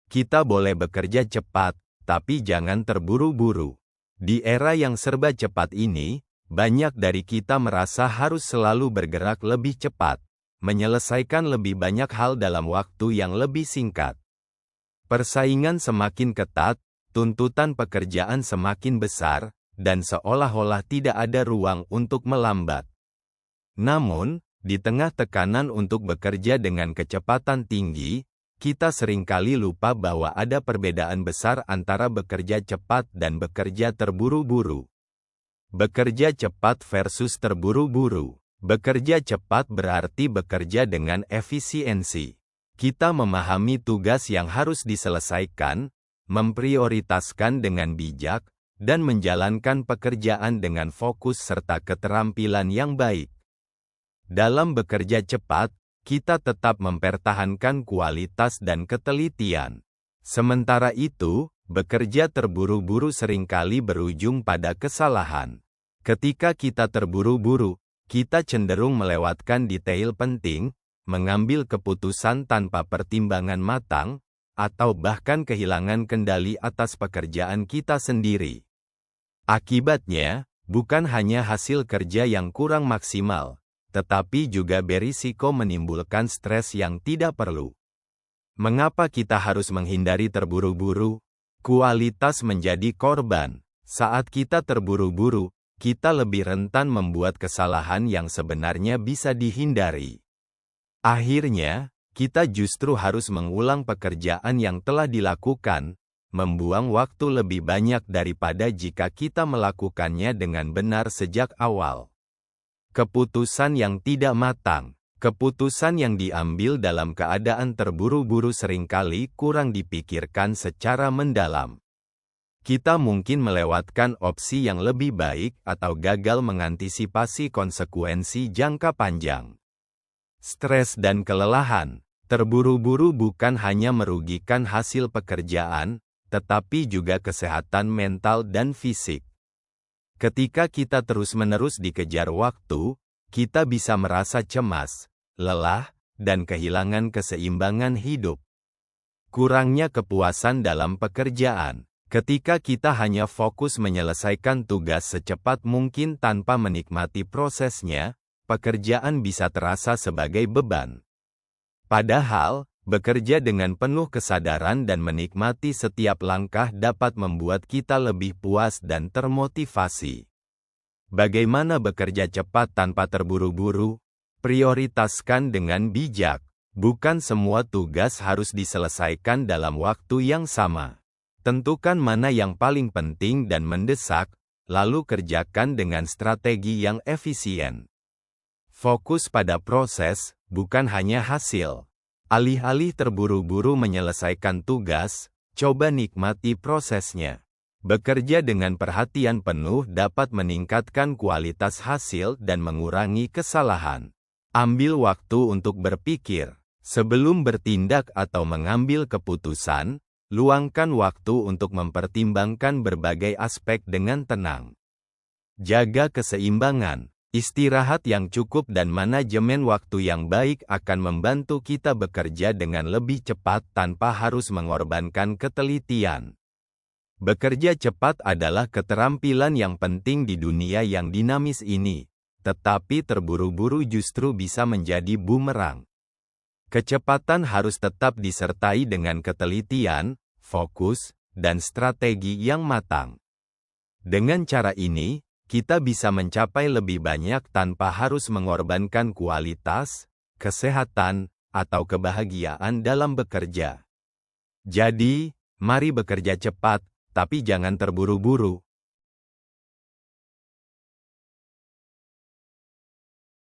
Kita boleh bekerja cepat, tapi jangan terburu-buru. Di era yang serba cepat ini, banyak dari kita merasa harus selalu bergerak lebih cepat, menyelesaikan lebih banyak hal dalam waktu yang lebih singkat. Persaingan semakin ketat, tuntutan pekerjaan semakin besar, dan seolah-olah tidak ada ruang untuk melambat. Namun, di tengah tekanan untuk bekerja dengan kecepatan tinggi, kita seringkali lupa bahwa ada perbedaan besar antara bekerja cepat dan bekerja terburu-buru. Bekerja cepat versus terburu-buru. Bekerja cepat berarti bekerja dengan efisiensi. Kita memahami tugas yang harus diselesaikan, memprioritaskan dengan bijak, dan menjalankan pekerjaan dengan fokus serta keterampilan yang baik. Dalam bekerja cepat, kita tetap mempertahankan kualitas dan ketelitian. Sementara itu, bekerja terburu-buru seringkali berujung pada kesalahan. Ketika kita terburu-buru, kita cenderung melewatkan detail penting, mengambil keputusan tanpa pertimbangan matang, atau bahkan kehilangan kendali atas pekerjaan kita sendiri. Akibatnya, bukan hanya hasil kerja yang kurang maksimal, tetapi juga berisiko menimbulkan stres yang tidak perlu. Mengapa kita harus menghindari terburu-buru? Kualitas menjadi korban. Saat kita terburu-buru, kita lebih rentan membuat kesalahan yang sebenarnya bisa dihindari. Akhirnya, kita justru harus mengulang pekerjaan yang telah dilakukan, membuang waktu lebih banyak daripada jika kita melakukannya dengan benar sejak awal. Keputusan yang tidak matang. Keputusan yang diambil dalam keadaan terburu-buru seringkali kurang dipikirkan secara mendalam. Kita mungkin melewatkan opsi yang lebih baik atau gagal mengantisipasi konsekuensi jangka panjang. Stres dan kelelahan. Terburu-buru bukan hanya merugikan hasil pekerjaan, tetapi juga kesehatan mental dan fisik. Ketika kita terus-menerus dikejar waktu, kita bisa merasa cemas, lelah, dan kehilangan keseimbangan hidup. Kurangnya kepuasan dalam pekerjaan. Ketika kita hanya fokus menyelesaikan tugas secepat mungkin tanpa menikmati prosesnya, pekerjaan bisa terasa sebagai beban. Padahal, bekerja dengan penuh kesadaran dan menikmati setiap langkah dapat membuat kita lebih puas dan termotivasi. Bagaimana bekerja cepat tanpa terburu-buru? Prioritaskan dengan bijak. Bukan semua tugas harus diselesaikan dalam waktu yang sama. Tentukan mana yang paling penting dan mendesak, lalu kerjakan dengan strategi yang efisien. Fokus pada proses, bukan hanya hasil. Alih-alih terburu-buru menyelesaikan tugas, coba nikmati prosesnya. Bekerja dengan perhatian penuh dapat meningkatkan kualitas hasil dan mengurangi kesalahan. Ambil waktu untuk berpikir. Sebelum bertindak atau mengambil keputusan, luangkan waktu untuk mempertimbangkan berbagai aspek dengan tenang. Jaga keseimbangan. Istirahat yang cukup dan manajemen waktu yang baik akan membantu kita bekerja dengan lebih cepat tanpa harus mengorbankan ketelitian. Bekerja cepat adalah keterampilan yang penting di dunia yang dinamis ini, tetapi terburu-buru justru bisa menjadi bumerang. Kecepatan harus tetap disertai dengan ketelitian, fokus, dan strategi yang matang. Dengan cara ini, kita bisa mencapai lebih banyak tanpa harus mengorbankan kualitas, kesehatan, atau kebahagiaan dalam bekerja. Jadi, mari bekerja cepat, tapi jangan terburu-buru.